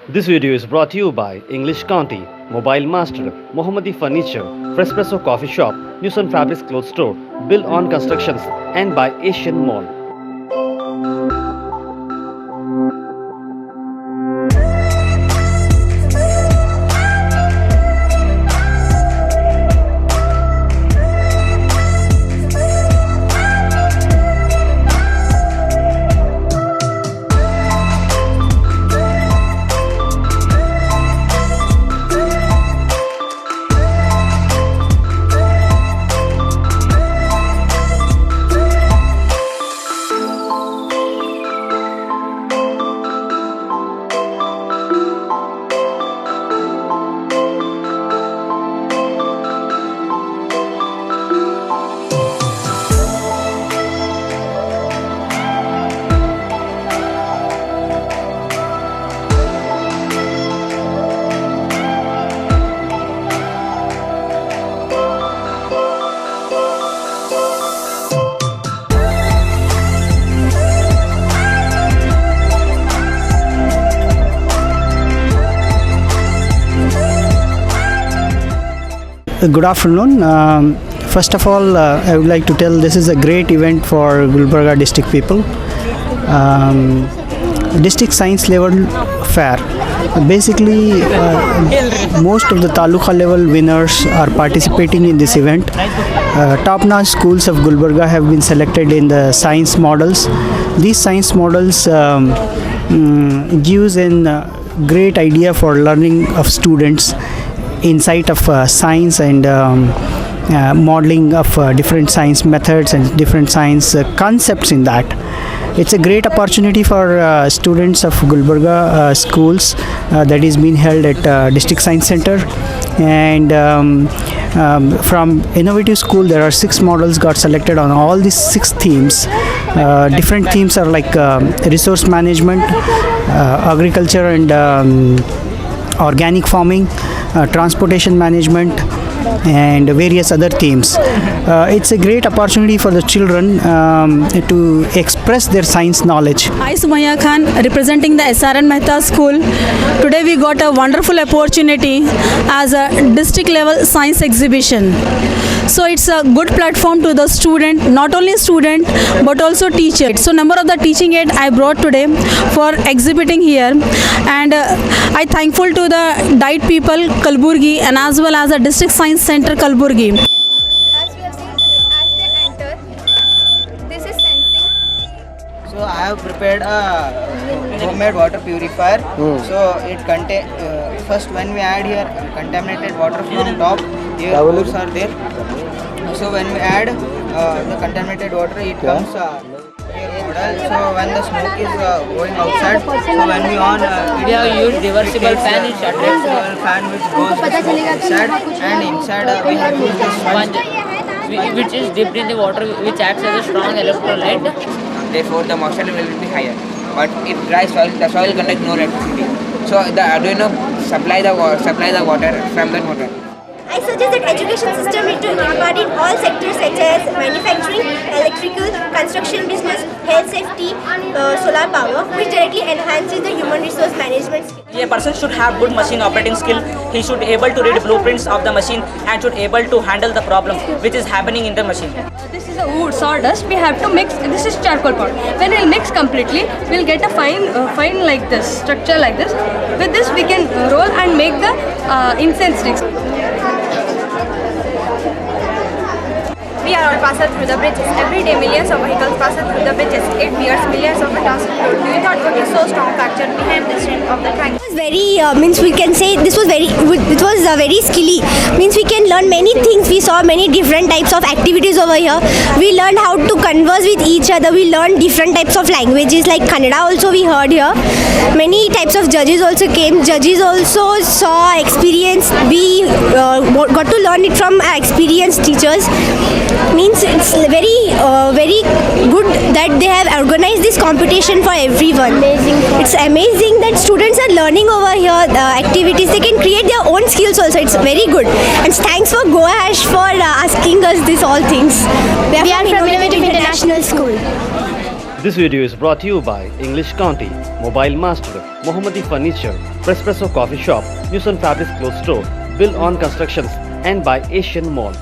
This video is brought to you by English County, Mobile Master, Mohammadi Furniture, Frespresso Coffee Shop, Newson Fabrics Clothes Store, Build On Constructions, and by Asian Mall. Good afternoon. First of all, I would like to tell this is a great event for Gulbarga district people. District Science Level Fair. Basically, most of the Taluka level winners are participating in this event. Top-notch schools of Gulbarga have been selected in the science models. These science models gives a great idea for learning of students insight of science and modeling of different science methods and different science concepts in that. It's a great opportunity for students of Gulbarga schools that is being held at District Science Center. And from Innovative School, there are 6 models got selected on all these 6 themes. Different themes are like resource management, agriculture and organic farming, transportation management, and various other themes. It's a great opportunity for the children to express their science knowledge. I, Sumaya Khan, representing the SRN Mehta School. Today we got a wonderful opportunity as a district level science exhibition. So it's a good platform to the student, not only student but also teacher. So number of the teaching aid I brought today for exhibiting here, and I thankful to the DIET people Kalburgi and as well as the District Science Center Kalburgi. As we have seen, as they enter, this is sensing. So I have prepared a homemade water purifier. So it contain first when we add here contaminated water from top, here pores are there. So when we add the contaminated water, it comes here model. So when the smoke is going outside, so when we on, We have used reversible fan which attracts reversible fan which goes the smoke inside, and inside we have used the sponge. which is dipped in the water, which acts as a strong electrolyte. Therefore the moisture level will be higher. But if dry soil, the soil contains no electricity. So the Arduino supply the water from that water. I suggest that education system need to impart in all sectors such as manufacturing, electrical, construction business, health safety, solar power, which directly enhances the human resource management skill. A person should have good machine operating skill. He should able to read blueprints of the machine and should able to handle the problem which is happening in the machine. This is a wood sawdust. We have to mix. This is charcoal powder. When we'll mix completely, we'll get a fine like this structure like this. With this, we can roll and make the incense sticks. We are all passing through the bridges. Every day millions of vehicles pass through the bridges. It bears millions of tons of load. We thought what is so strong factor behind the strength of the tank. It was very means we can say this was very very skilly. Means we can learn many things. We saw many different types of activities over here. We learned how to converse with each other. We learned different types of languages like Kannada also we heard here. Many types of judges also came. Judges also saw experience. We got to learn it from experienced teachers. Means it's very good that they have organized this competition for everyone. It's amazing that students are learning over here activities. They can create their own skills also. It's very good. And thanks for Goash for asking us these all things. We are from Innovative International School. This video is brought to you by English County, Mobile Master, Mohammadi Furniture, Prespresso Coffee Shop, Newson Fabrics Clothes Store, Build On Constructions, and by Asian Mall.